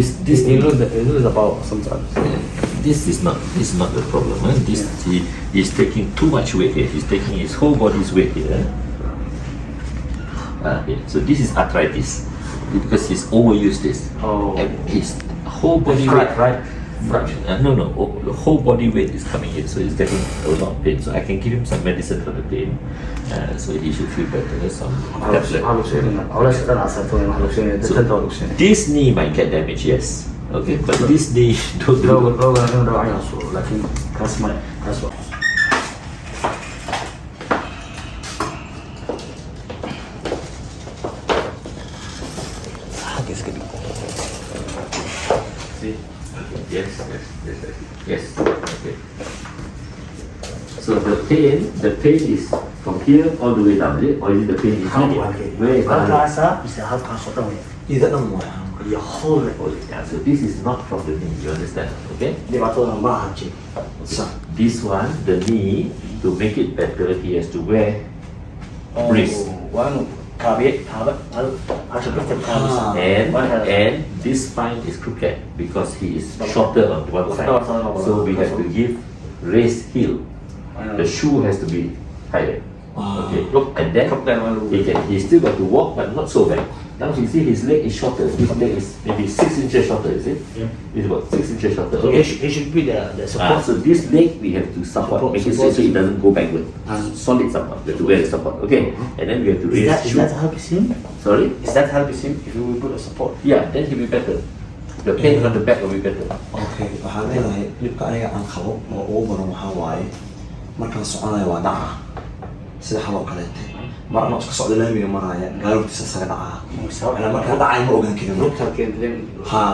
This He lose the power sometimes. this is not the problem. This he is taking too much weight here. He's taking his whole body's weight here. Yeah. So this is arthritis because he's overused this. Oh. And his whole body weight, right? Fraction. No. The whole body weight is coming in, so he's getting a lot of pain. So I can give him some medicine for the pain, so he should feel better. Some tablet. So this knee might get damaged, yes. Okay, but this knee don't do. See? Yes. Okay. So the pain is from here all the way down, is it? Or is it the pain is here? Where is the You hold it. Yeah, so this is not from the knee, you understand? Okay? So this one, the knee, to make it better, he has to wear brace. And this spine is crooked because he is shorter on one side. So we have to give raised heel. The shoe has to be higher. Okay. And then he still got to walk, but not so bad. Now you see his leg is shorter. His leg is maybe 6 inches shorter, is it? Yeah. It's about 6 inches shorter. Okay. It should be the support. So this leg we have to support, make it so it doesn't go backward. Solid support. We have to wear the support. Okay. And then we have to raise Is that helps him? Sorry? Is that helps him if we put a support? Yeah, then he'll be better. The pain on the back will be better. Okay, waxaan leedahay dhibka aniga aan qabo oo ugu badan waxaa waaye markaan soconayo waa dhaca sida xal oo kaleete mar anoo iska socda laamiga maraya gaarugtiisa isaga dhacaa ana markaan dhacay ma ogaan karin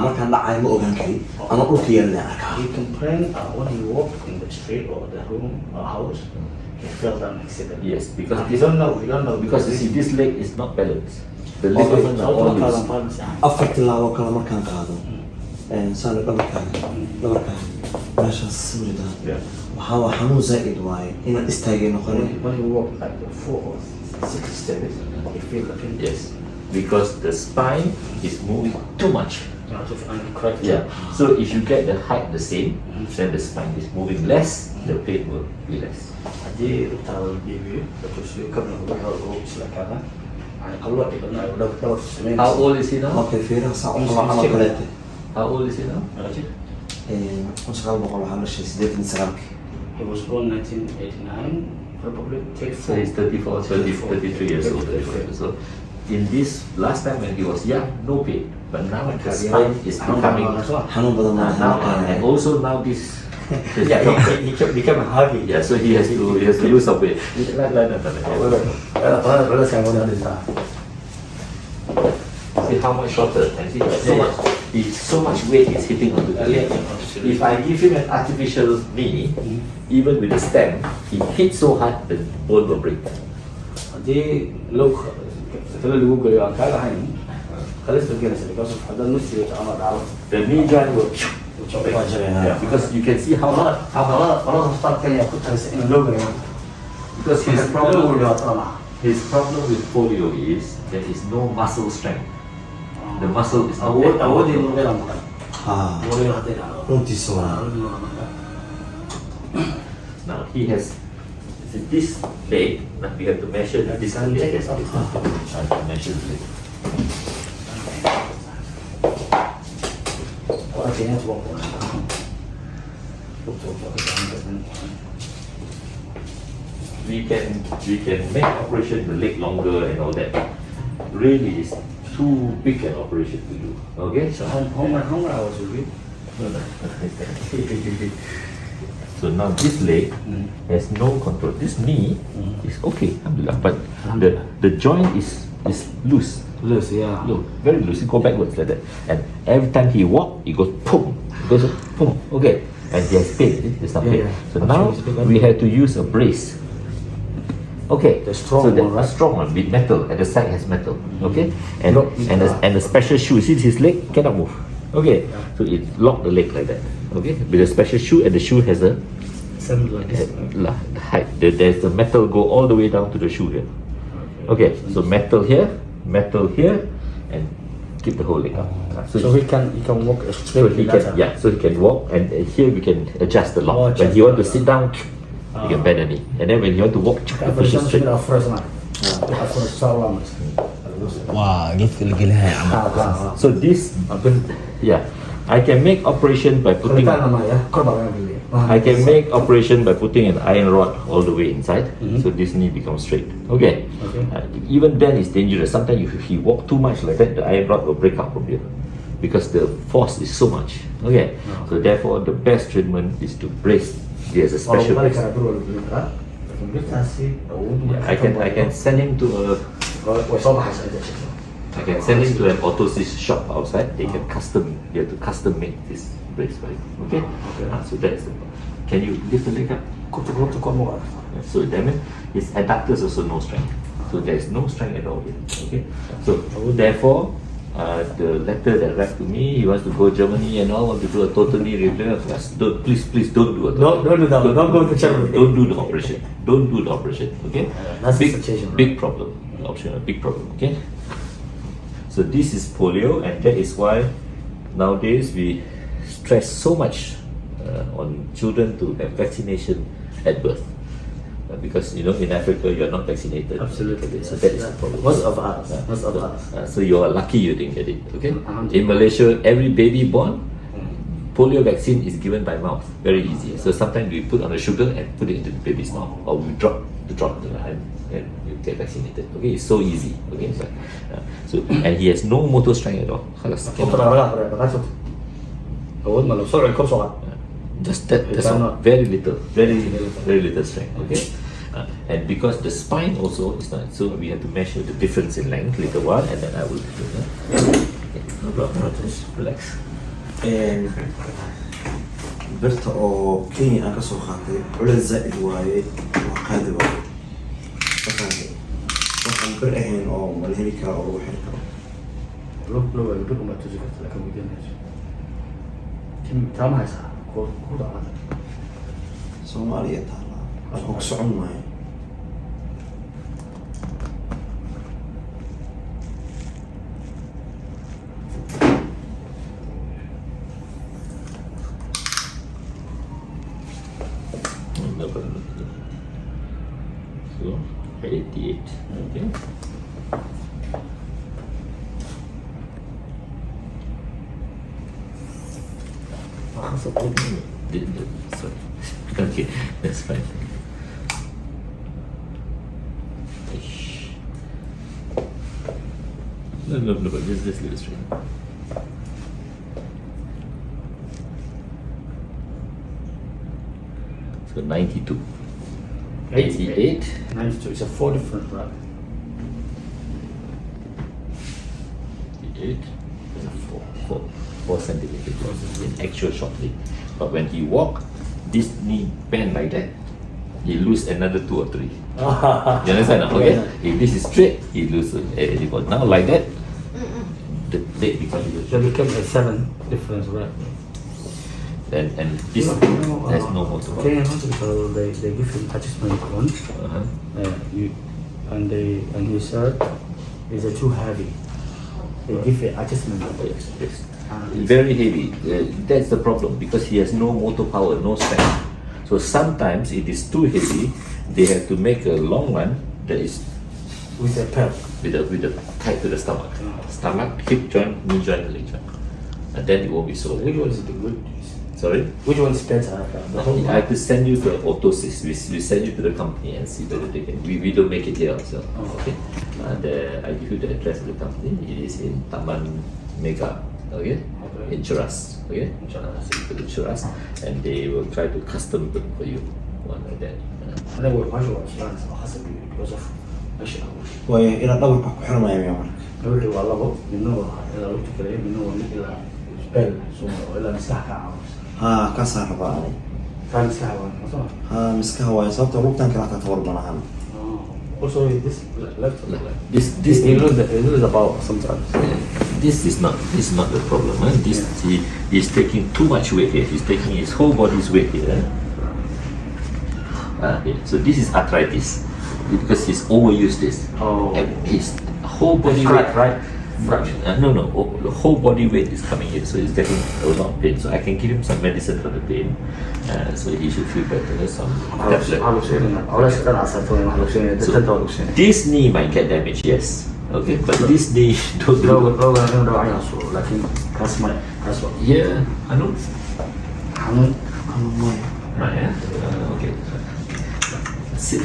markaan dhacay ma ogaan karin ama dhulka yeelana arkaa. He complained when he walked in the street or the room or house, he felt an accident. Yes, because You don't know. because you see this leg is not balanced. The ligaments are all loose. afar tilaabo kale markaan qaado saan dhabarkaaga meeshaas sawirida waxaa waa xanuun zaa'id waaye inaan istaagay noqonin. When he walked like 4 or 6 steps, he feel the pain. Yes, because the spine is moving too much. Correct. Yeah. So if you get the height the same, then the spine is moving less, the pain will be less. Haddii doctor will give you because you come and work out isla kaada ay qallo ibna ay doctor sameeyay. How old is he now? Okay, fiirin saa u qaba ama kaleete. How old is he now? Sagaal boqol waxaa la sheegay 89. He was born 1989, probably So he's 34, 33 years old. So in this last time when he was young, no pain, but now the spine is becoming xanuun badan now, and also now this. Yeah, he became heavy. Yeah, so he has to lose some weight. See how much shorter, and see so much weight is hitting onto the leg. If I give him an artificial knee, even with a stem, he hits so hard the bone will break. Haddii lagu geliyo aan kaa lahayn halis bay gelaysaa because of haddii nusiga ama dhaco The knee joint will break. Yeah, because you can see how hospital Kenya ku tarisay in loo geliyo because his problem with polio is there is no muscle strength. The muscle is not there. awoodii muruqyada maqan haa muruqyada hadday dhacdo runtiisa waa Now he has this leg. Now we have to measure this leg. I have to measure the leg. We can make operation the leg longer and all that. Really, it's too big an operation to do. Okay. So how many hours will be? So now this leg has no control. This knee is okay, alhamdulillah, but the joint is loose. Loose, yeah. Look, very loose. It go backwards like that. And every time he walk, it goes boom. It goes boom. Okay. And he has pain. It's not pain. So now we have to use a brace. Okay. The strong so one, right? A strong one with metal. And the side has metal. Okay. And a special shoe. See his leg cannot move. Okay. So it lock the leg like that. Okay. With a special shoe, and the shoe has a Like this. height. There's the metal go all the way down to the shoe here. Okay. So metal here, and keep the whole leg up. So he can walk straight. So he can walk, and here we can adjust the lock. Oh, When he want to sit down, he can bend the knee, and then when he want to walk, push it straight. Wah, gitu lagi lah. So this, I can make operation by putting. I can make operation by putting an iron rod all the way inside, so this knee becomes straight. Okay. Even then it's dangerous. Sometimes if he walk too much like that, the iron rod will break out from here, because the force is so much. Okay. So therefore, the best treatment is to brace. There's a special. I can send him to a. I can send him to an orthosis shop outside. They can they have to custom make this brace for you. Okay? So that's the. Can you lift the leg up? So that means his adductors also no strength. So there's no strength at all here. Okay? So therefore, the letter that wrote to me, he wants to go Germany and all, want to do a totally repair. Please don't do it. Don't do that. Don't go to Germany. Don't do the operation. Don't do the operation. Okay? That's the situation. Big problem. Option, a big problem. Okay? So this is polio, and that is why nowadays we stress so much on children to have vaccination at birth, because in Africa you're not vaccinated. Absolutely. So that is the problem. Most of us. So you are lucky you didn't get it. Okay. In Malaysia, every baby born, polio vaccine is given by mouth. Very easy. So sometimes we put on the sugar and put it into the baby's mouth, or we drop in the hand and you get vaccinated. Okay, it's so easy. Okay, so and he has no motor strength at all. Just that's all. Very little strength. Okay, and because the spine also is not, so we have to measure the difference in length little while, and then I will do that. No problem. Just relax. birta oo Kenya aan ka soo qaatay culays zaid waaye waa qaadi waaye waxaan bir ahayn oo ma la heli karo oo lagu xiri karo لو البيت ما تجي لكن بدينا كم تمام هسه كود على Soomaaliya taala waxaan ku socon maayo So 88. Okay. Sorry. Okay, that's fine. No, just leave it straight. So 92. 88. 92. It's a 4 different, right? 88. It's a 4 centimeters in actual shortly. But when he walk, this knee bend like that, he lose another 2 or 3. You understand? Okay? If this is straight, he lose anymore. Now like that, the leg becomes There became a 7 difference, right? and this has no motor. Okay, hospital they give him attachment on. And he said is too heavy. They give it adjustment. Yes. Very heavy. That's the problem because he has no motor power, no strength. So sometimes it is too heavy. They have to make a long one that is With a pep. with a tight to the stomach, stomach, hip joint, knee joint, leg joint, and then it won't be so. Which one is the good? Sorry. Which one is better? The whole I have to send you to orthosis. We send you to the company and see whether they can. We don't make it here ourselves. Okay. I give you the address of the company. It is in Taman Mega. Okay. In Cheras. Okay. In Cheras, and they will try to custom build for you one like that. أنا أقول ما شو أصلاً حسب because of أشياء. waayo ila dhabarka ku xirmaya miyaa marka نقول لي والله منو إذا قلت كلام منو إلى spell سو إلى مسكح كعاوز. haa kaasaan rabaa ani كان مسكح وان مصر. haa miskaha waayo sababta lugtan kale xataa tabar malahan Also this left. This He lose the power sometimes. This is not the problem. This he is taking too much weight here. He's taking his whole body's weight here. So this is arthritis because he's overused this. Oh. And his whole body weight. Right. fraction. No. The whole body weight is coming in, so he's getting a lot of pain. So I can give him some medicine for the pain, so he should feel better. Some tablet. So this knee might get damaged, yes. Okay, but this knee don't do. Yeah, right. Okay. Sit.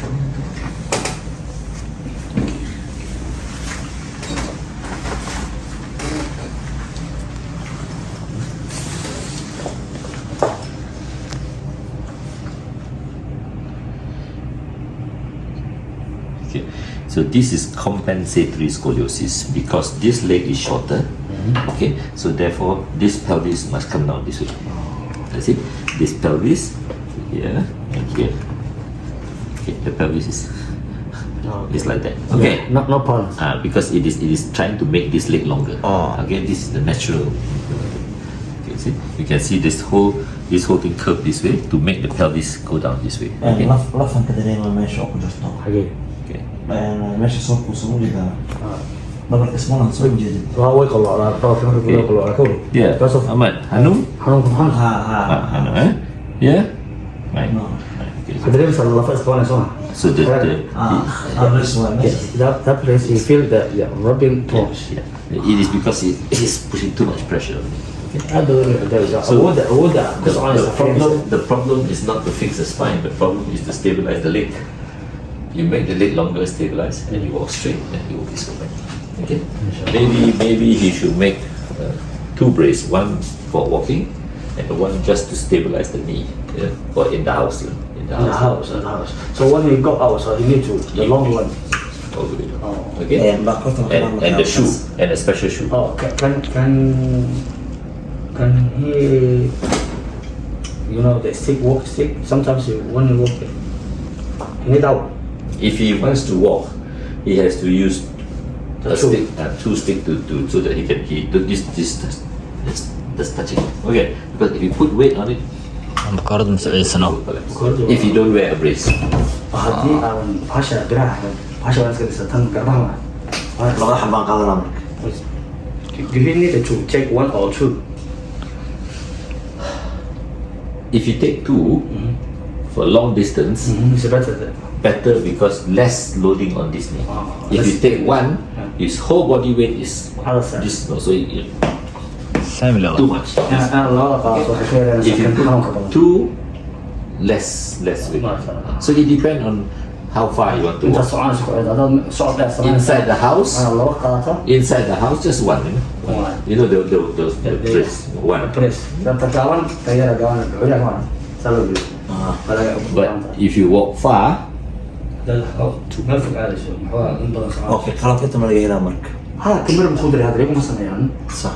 Okay. So this is compensatory scoliosis because this leg is shorter. Okay, so therefore this pelvis must come down this way. That's it. This pelvis here and here. Okay, the pelvis is like that. Okay, No problem. because it is trying to make this leg longer. Okay, this is the natural. Okay, see, you can see this whole thing curved this way to make the pelvis go down this way. Okay. lafan ka dareema meesha oo ku jirto Okay. meesha soo kuusan u jeedaa dhabarka ismalan soo jeedin way qalloocdaa dhabarka marka gudaha qalloocdaa ka wari Yeah. because of Ahmad, Hanum. xanuunka maxaa Hanum, eh? Yeah. Right. No. Okay. waxaad dareemaysaa lafa isqabanayso ma So this one that place you feel that rubbing tones yeah. It is because it is pushing too much pressure. aad baa u riixdaa awoodda ku soconaysa The problem is not to fix the spine. The problem is to stabilize the leg. You make the leg longer, stabilize, and you walk straight, and you will be so fine. Okay. Maybe he should make 2 braces, one for walking, and the one just to stabilize the knee. Yeah. Or in the house. in the house. So when you go out, so you need to the long one. All the way down. Oh. Okay. and And the shoe, and a special shoe. Oh, can he, the walk stick? Sometimes when you walk, you need out. If he wants to walk, he has to use The a shoe. stick, 2 sticks to so that he can this touching. Okay, because if you put weight on it, مقارنة مسعيسنا if you don't wear a brace, haddii aan bahasha biraha waan iska dhisatan garbaha labada xabaan qaadanaa marka do you need to take 1 or 2? if you take 2 for long distance, It's better than better because less loading on this knee. If you take 1, his whole body weight is other side. this, no, so سامي too much. If you put 2, less weight. So it depends on how far you want to inta walk. soconaysa ku ciidada socod dheer sameynaysa Inside the house, laba qaadato inside the house, just 1. You know the brace, 1. press danta gaaban tayara gaaban curiya gaaban salo biyo But if you walk far, meel fog aadayso maxaa in badan socon okay qalabka inta ma laga helaa marka kamira muxuu diray hadda iguma sameeyaan sax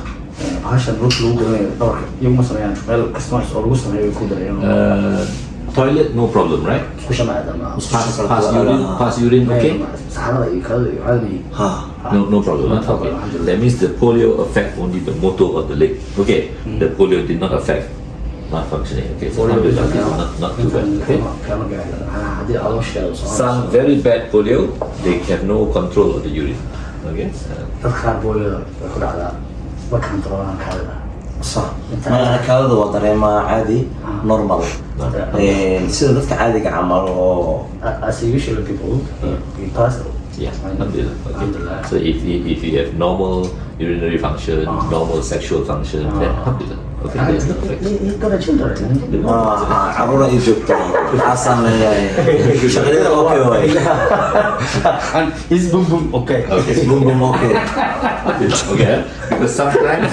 bahashan rug lagu garanayo dhabarka iguma sameeyaan meel customize oo lagu sameeyo ku dirayaan toilet, no problem, right? isku shamaada ma Pass urine, okay? saxarada iyo kadada iyo caadi No problem. No huh? problem, Okay. alhamdulillah. That means the polio affect only the motor of the leg. Okay. The polio did not affect malfunctioning. Okay. So alhamdulillah, not too bad. Okay. kama gaadhay haddii aad u sheego Some very bad polio, they have no control of the urine. Okay. dad qaar booyada way ku dhacdaa ma kantarolaan kaadida sax kaadada waa dareemaa caadi normal sida dadka caadiga camal oo as usual people we pass Yeah. Alhamdulillah. Okay. So if you have normal urinary function, normal sexual function, then alhamdulillah. Okay. There's no effect. gonna children caruura ii joogta waxaasaan leeyahay shaqadida okay way and it's boom boom okay bum bum okay Okay. Because sometimes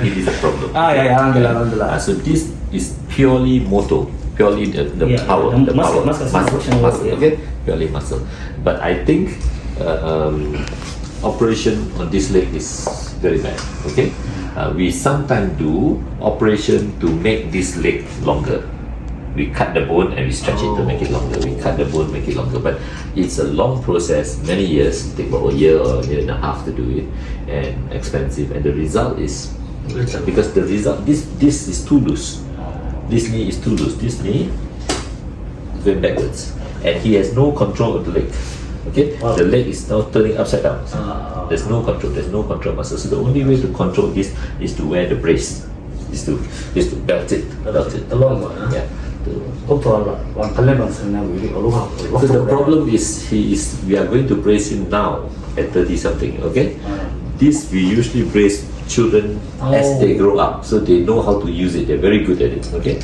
it is a problem. yeah alhamdulillah So this is purely motor, purely the Yeah, power, the muscle, muscle, yeah. okay, purely muscle. But I think operation on this leg is very bad. Okay, we sometimes do operation to make this leg longer. We cut the bone and we stretch it to make it longer. We cut the bone, make it longer. But it's a long process, many years. It takes about a year or a year and a half to do it, and expensive. And the result is because the result this is too loose. This knee is too loose. This knee is going backwards, and he has no control of the leg. Okay, Wow. the leg is now turning upside down. There's no control. There's no control muscle. So the only way to control this is to wear the brace. Is to belt it. The long one, huh? Yeah. Doctor, one kalendar sana we So the problem is we are going to brace him now at 30 something. Okay. This we usually brace children as they grow up, so they know how to use it. They're very good at it. Okay.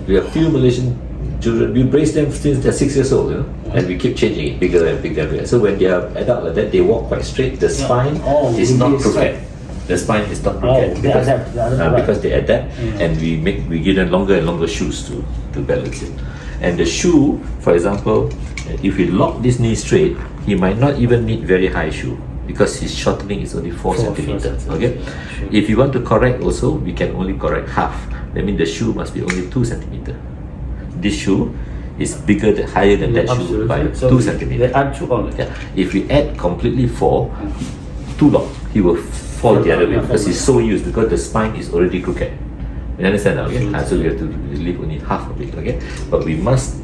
We have few Malaysian children. We brace them since they're 6 years old, and we keep changing it bigger and bigger and bigger. So when they are adult like that, they walk quite straight. The spine is not crooked. The spine is not crooked because they adapt, and we give them longer and longer shoes to balance it. And the shoe, for example, if we lock this knee straight, he might not even need very high shoe because his shortening is only 4 centimeters. Okay. If you want to correct also, we can only correct half. That means the shoe must be only 2 centimeters. This shoe is bigger higher than that shoe by 2 centimeters. They add 2 only. Yeah. If we add completely 4, too long, he will fall the other way because he's so used because the spine is already crooked. You understand now? Okay? So we have to leave only half of it. Okay, but we must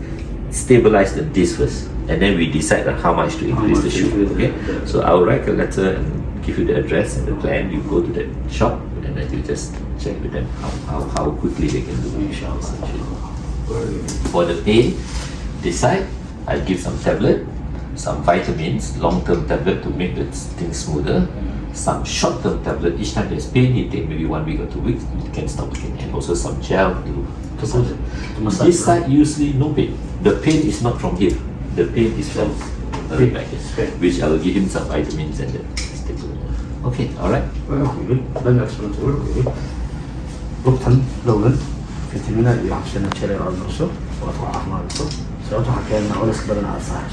stabilize the disc first, and then we decide on how much to increase the shoe. Okay, so I'll write a letter and give you the address and the plan. You go to that shop and then you just check with them how quickly they can do it. For the pain, decide. I give some tablet, some vitamins, long-term tablet to make the thing smoother. Some short-term tablet. Each time there's pain, you take maybe 1 week or 2 weeks. You can stop again, and also some gel to massage. This side usually no pain. The pain is not from here. The pain is from the back, which I will give him some vitamins and then stick to it. Okay, all right. Let me explain to you. Look, Laban, فيتامينات عشان تشيل على النص وأطلع أحمر الصف. سأطلع كأنه ولا سببنا على الصحة.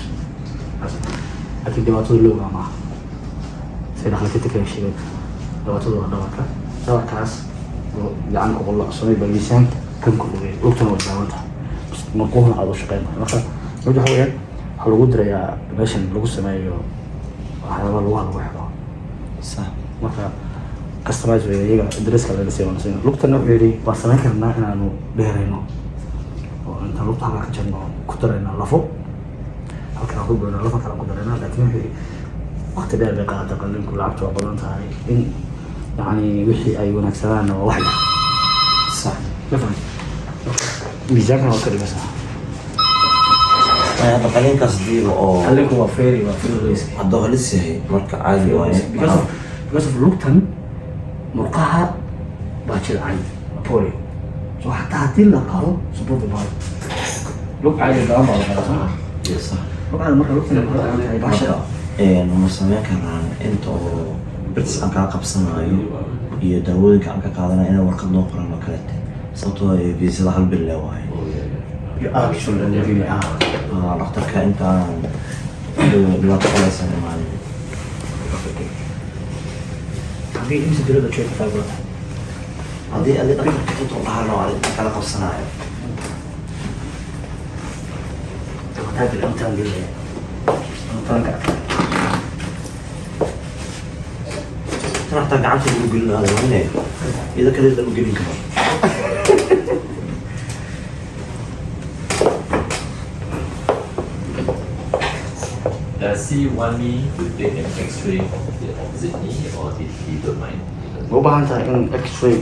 أكيد دي واتو اللغة معه. سيدا خليك تكلم شيء. واتو اللغة دوا كاس. يعني أقول الله صلي باللسان كم كله غير. لوك تنو جاوبتها. بس مقوم على الشقين. مثلا وجه هو يعني. هل قدر يا باشن لوك السماء هذا اللغة الواحدة. صح. مثلا customize weeye adresska laga sii wanaagsana lugtana wuxuu yiri waa sameyn karnaa inaanu dheerayno oo inta lugta halka ka jarno ku darayna lafo halka ku go'no lafo kala ku darayna laakiin wuxuu yiri waqti dheer bay qaadataa qalinku lacagtu waa badan tahay in yani wixii ay wanaagsanaan waa wax صح. lafan miisaanka waa ka dhigaysaa هذا قليل قصدي أو qalinku waa feeri هذا لسه هي مركز عادي وايد. because of lugtan murqaha baa jilcay polio so xataa haddii la qalo support maayo lug caadi badan baa la qataa صح. lug caadi marka lugtan ay baashada ma sameyn karaan inta oo bits aan ka qabsanayo iyo daawooyinka aan ka qaadanayo inaan warqad noo qoran oo kale sababtoo ah viisada hal bil leeyahay actually living dhaqtarka intaan dhibaato qalaysan maayo haddii imsi dirada jeedka faa'iido haddii aad dhaqtarka inta u dhahano aan kala qabsanayo taagi intaan gelaya intaanka حتى قعدت أقول لنا هذا هنا إذا كان يقدر يقول لك Does he want me to take an X-ray of the opposite knee, or did he don't mind? Go behind in X-ray.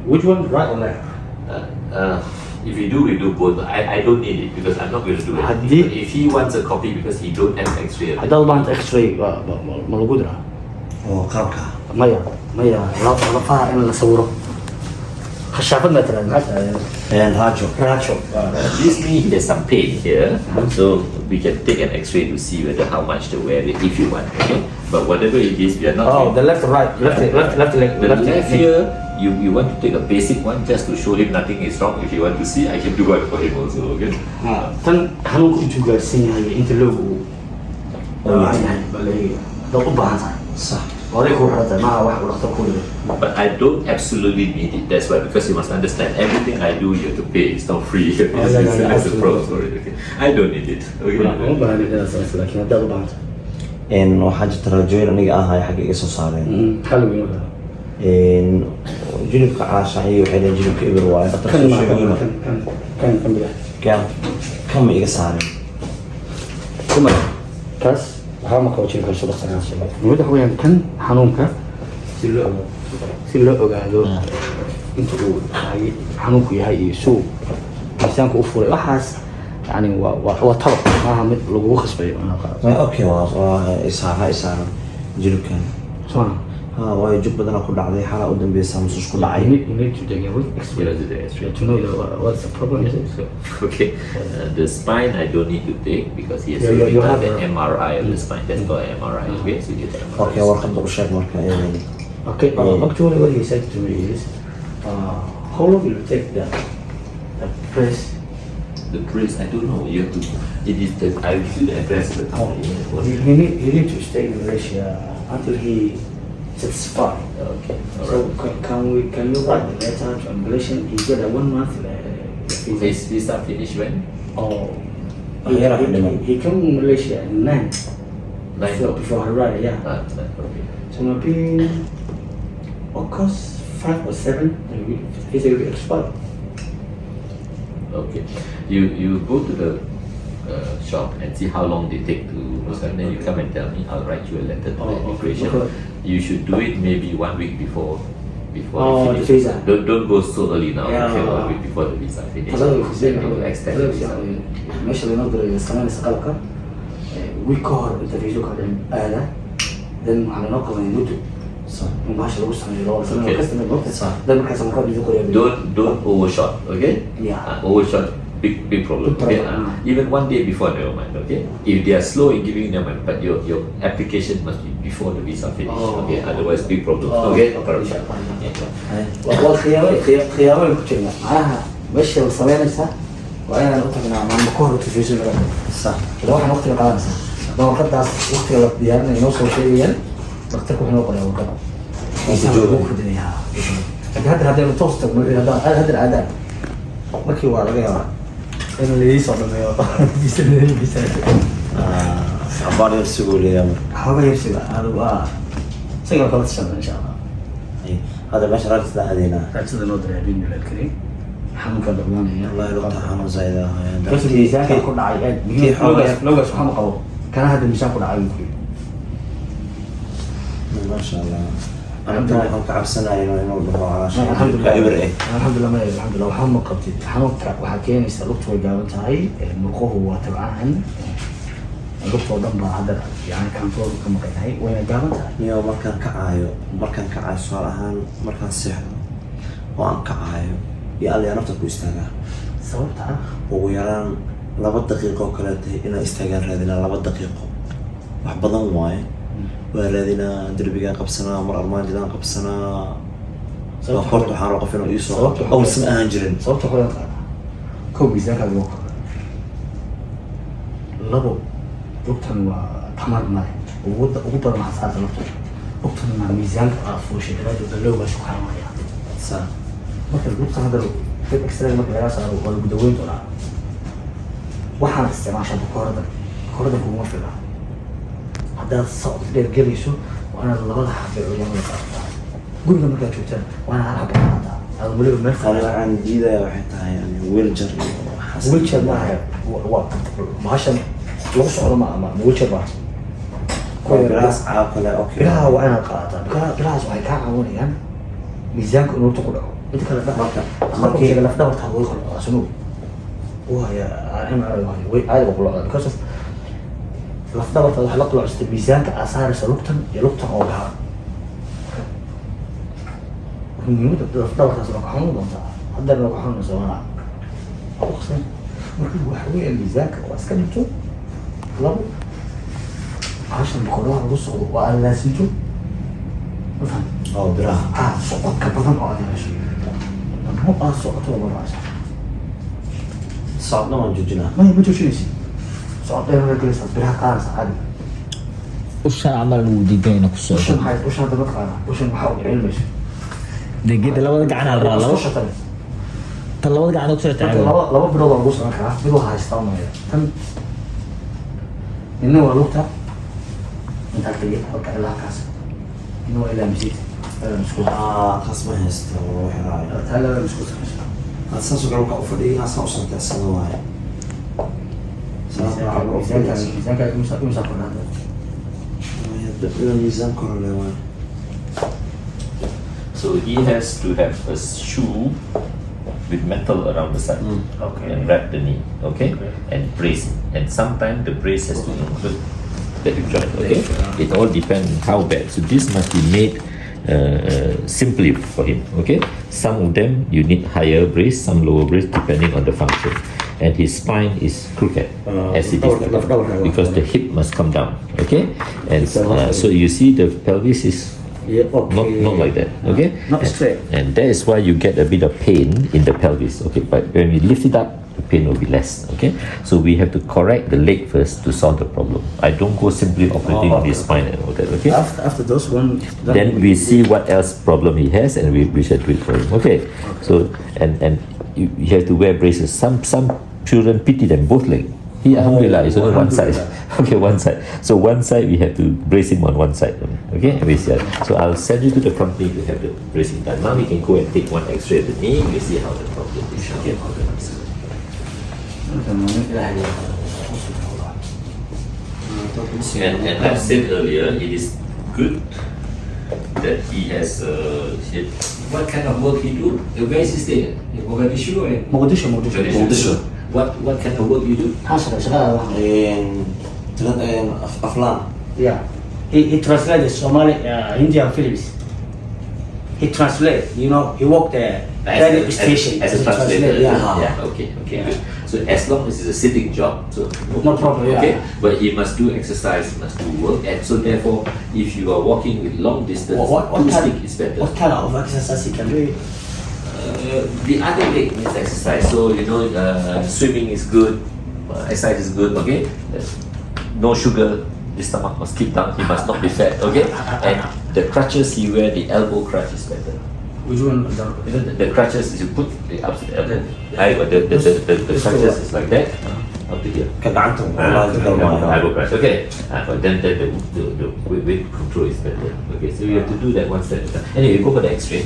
Which one, right or left? If we do both. I don't need it because I'm not going to do it. Haddi- But if he wants a copy because he don't have X-ray. Hadal behind X-ray ma lagu diraa وقربك maya lafaha in la sawiro khashaafad ma tiraahdo راجو raajo This knee there's some pain here, so we can take an X-ray to see whether how much to wear it if you want. Okay, but whatever it is, we are not. oh the left right left leg The left here, you want to take a basic one just to show him nothing is wrong. If you want to see, I can do one for him also. Okay. tan xanuunku intuu gaarsiin yahay inta loogu dad u baahan tahay صح oday ku xirata maaha wax uu dhaqtar ku leeyahay But I don't absolutely need it. That's why, because you must understand, everything I do, you have to pay. It's not free. That's the problem for it. Okay. I don't need it. uma Okay. baahna inaad samayso laakiin haddaad u baahan tahay إن واحد ترجوين أنا أهاي حق إيش صارين maxaa lagu yimid إن جنبك عاشعي وحين جنبك إبر وايد kan kan mid ah كم إيش صارين kuma kaas waxaa ma qabo jiri karso dhaqtarka sheegay muhiimada waxa weeyaan kan xanuunka si loo ogaado inta uu xanuunku yahay iyo suu miisaanka u furay waxaas yani waa talo maaha mid lagu khasbayo okay waa isaara jirkan soo waayo jug badan ku dhacday xala u dambeysay musus ku dhacay you need to take a week experience to know what's the problem is so okay the spine I don't need to take because he has to have an MRI of the spine that's called MRI okay so you get MRI okay warqad u sheeg marka okay actually what he said to me is how long will it take the press the priest I don't know you have to it is the I should address the company he need to stay in Malaysia until he satisfied. okay So can you write the letter to immigration? He get a 1 month visa. his visa finish when Oh, he came to Malaysia in 9 before he arrived. Yeah. okay So maybe August 5 or 7, visa will be expired. okay you go to the shop and see how long they take to and then you come and tell me I'll write you a letter to the immigration you should do it maybe 1 week before you the finish visa. don't go so early now Yeah. okay 1 week before the visa finish Hello, then they will extend the visa meesha laynoo diray samaynaysa qalabka week ka hor inta visa ka dhan aada then waxaa laynoo qabanay muddo bahasha lagu sameeyo loo Okay. then markaas markaa visa qoreeyo don't overshot okay Yeah. overshot big problem Big okay problem. even 1 day before never mind okay if they are slow in giving them but your application must be before the visa finish okay otherwise big problem okay waa khiyaabay ku jirna macnaha meesha la sameynaysaa waa inaan u tagnaa maalmo ka hor visa laga ila waxaan waqtiga qaadanaysaa haddaba warqadaas waqtiga la diyaarinayo inoo soo sheegayaan daktarka wuxuu noo qoraa warqada laakiin hadda haddaynu toos tagno hadda aadaan markii waa laga yaabaa in laisoo dhameeyo abaar yar sigoo leeyahay xooga yarsiga waa isaga kala tashanaa insha allah هذا ماشي راجل هذينا raajada noo diray habeen meel kale xanuunka dhamaanaya والله لو تحانو زايدة kaas miisaanka ku dhacay aad loogaas waxaa ma qabo kana hadda miisaan ku dhacay ku ما شاء الله أنا كعب سنة إنه على شيء الحمد لله كعبر إيه الحمد لله الحمد لله waxaa ma qabtid xanuunka waxaa keenaysa lugtu way gaaban tahay murquhu waa tabcaan lugtoo dhan baa hadda yani control ka maqan yahay wayna gaaban tahay niyo markaan kacayo su'aal ahaan markaan seexdo oo aan kacayo iyo alla nafta ku istaagaa sababta ugu yaraan 2 daqiiqo kale tahay inaan istaagaan raadinaa 2 daqiiqo wax badan waaye waa raadinaa derbigaan qabsanaa mar armaanjidaan qabsanaa sababta waxaan qof inuu ii soo qabto aw isma ahaan jirin sababta xoolaa qaada kow miisaanka lagu koro labo lugtan waa tamar male ugu badan waxaa saarta lugtan waa miisaanka fuushay daraadooda loogaas ku xaramaya saa marka lugtan hadda dad extra marka laga saaro waa lagu daweyn doonaa waxaan isticmaashaa bukoorada kuma fila haddaad socod dheer gelayso waa inaad labada xabay culimada qaadataa guriga markaad joogtaan waa inaad hal xabay qaadataa aad weliba meel waxaan diidaya waxay tahay yani wheelchair wheelchair maaha waa bahashan lagu socdo ma wheelchair maaha birahaas caab kale okay biraha waa inaad qaadataa birahaas waxay kaa caawinayaan miisaanka inuu ku dhaco inta kale marka lafdhabarta way kordhaa sunuug waya way caadi ku locdaa because of lafdhabarta waxaa la qulocsta miisaanka aa saaraysa lugtan iyo lugtan oo gahan muhiimada lafdhabartaas waa ku xanuun doontaa haddana waa ku xanuunaysa waana uqsan marka waxa weeye miisaanka waa iska dhigto labo bahashan bukoraha lagu socdo waa aad laasinto mafaham oo biraha socodka badan oo aad hesho ma aad socoto waa maraysa socodna waan joojinaa ma joojinaysid socod dheer ma gelaysaa biraha qaadaysa caadi ushan camal lagu diidayna ku soo ushan daba qaada ushan waxaa u cilmayso degeda labada gacan hal raa laba ta labada gacan ku soo taagan laba bilood waa lagu samayn karaa mid waa haystaa maya tan inna waa lugta intaa kaliya halka ilaa halkaas inna waa ilaa misiid kaas ma haysto oo xiraayo taa laba misku samaysa saas oo kale waxaa u fadhiya inaa saa u santeersado waaye miisaanka imisa kordhada miisaan korole waay. So he has to have a shoe with metal around the side and wrap the knee, okay? And brace. And sometimes the brace has to include the hip joint, okay? It all depends how bad. So this must be made simply for him, okay? Some of them you need higher brace, some lower brace depending on the function. And his spine is crooked as it is because the hip must come down, okay? And so you see the pelvis is not like that, okay? Not straight. And that is why you get a bit of pain in the pelvis, okay? But when we lift it up, the pain will be less, okay? So we have to correct the leg first to solve the problem. I don't go simply operating on his spine and all that, okay? After those one, Then we see what else problem he has and we shall do it for him, okay? So and you have to wear braces. Some children pity them both legs. He alhamdulillah is only one side. Okay, one side. So one side we have to brace him on one side. Okay, so I'll send you to the company to have the bracing done. Now we can go and take one X-ray of the knee. We see how the problem is. Okay. And I said earlier, it is good that he has what kind of work he do? Where is he staying? In Mogadishu or in Muqdisho. What kind of work you do? Aflaan. Yeah, he translated Somali, Indian films. He translate, he worked at radio station as a translator. Yeah. Okay. Good. So as long as it's a sitting job, so No problem, yeah. Okay, but he must do exercise, he must do work, and so therefore, if you are walking with long distance, two stick is better. What kind of exercise he can do? The other leg needs exercise. So swimming is good, exercise is good. Okay, no sugar. The stomach must keep down. He must not be fat. Okay, and the crutches he wear, the elbow crutch is better. Which one? The crutches is you put the up to the elbow. The crutches is like that. Up to here. Elbow crutch. Okay, but then the weight control is better. Okay, so you have to do that one step. Anyway, you go for the X-ray.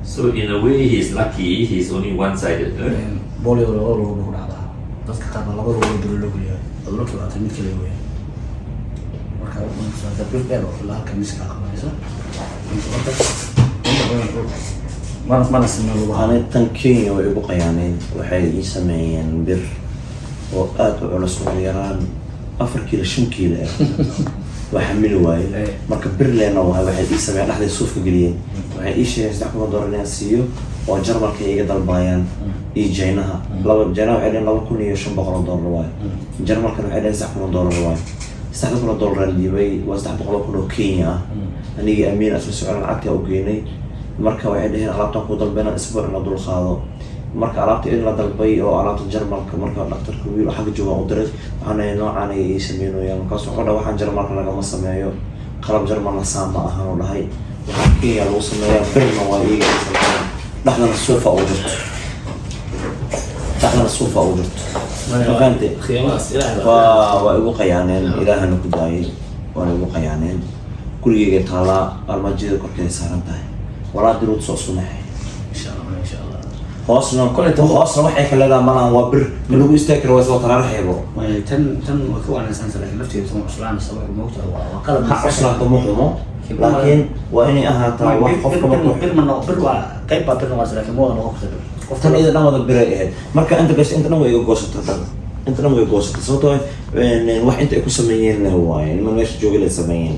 So in a way, he's lucky. He's only one-sided. dadka qaar laba ruuxood dul loo geliyo adoo kibaatay mid kale weey marka waxaan sabir dheer oo la halka miska qabanaysa mana sinna waxaan tan Kenya way ugu qayaaneen waxay ii sameeyeen bir oo aad u culus oo yaraan 4 kiilo 5 kiilo waxa mil waay marka bir leena waxay ii sameeyeen dhaxday suufka galiyeen waxay ii sheegeen $3,000 inaan siiyo oo jarmalka iga dalbayaan jaynaha laba jaynaha waxay leeyihiin $2,500 waay jarmalkana waxay leeyihiin $6,000 waay $6,000 liibay waa $700,000 oo Kenya ah aniga amiin asoo socon lacagta u geynay marka waxay dhaheen alaabtan ku dalbayna isbuuc la dul qaado marka alaabta in la dalbay oo alaabta jarmalka marka dhaqtarka wiil xagga jooga u diray waxaan noocaan ay sameeyeen markaas waxaan jarmalka lagama sameeyo qalab jarmalna saama ahaan u dhahay waxaan Kenya lagu sameeyaa birna waa iiga dhaxdana suufa u jirto فهمت وأبو قيانين إلهنا كداي وأبو قيانين كل يجي طالع المسجد كركي سهرنته ولا دروت صوصنا إن شاء الله خاصنا كل خاصنا وحي كلنا منا وبر منو يستكر وزوط راح يبو تن وكو أنا سنسل لفتي ثم أصلان سوى الموت وقلب أصلا طموحه لكن وإني أهتا وحفظ بر كيف بر نواصل لكن مو أنا وقت tan ida dhan wada biray marka inta gash inta dhan way iga goosatay inta dhan way goosatay sababtoo wax inta ay ku sameeyeen waaye ma meesha jooga la sameeyeen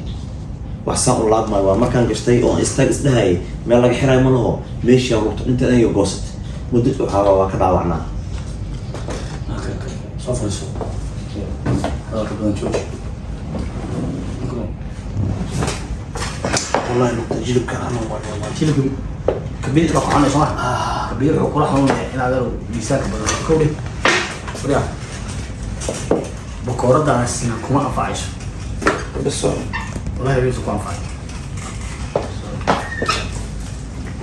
wax saan u laabmay waa markaan gashtay oo istaag isdahay meel laga xiray ma laho meesha ruuxta inta ay goosatay muddo waxa waa ka dhaawacnaa soo fadhiso hada badan joog والله التجربة كأنه تجربة كبيرة كأنه صح كبيرة وكل حول إن هذا بيساك بدل كوري فريا بكورة ده السنة كم أفعيش بس والله يبيز كم أفعيش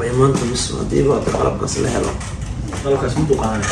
ويمان تمس ودي بعد قلب كسله هلا قلب كسمته قانا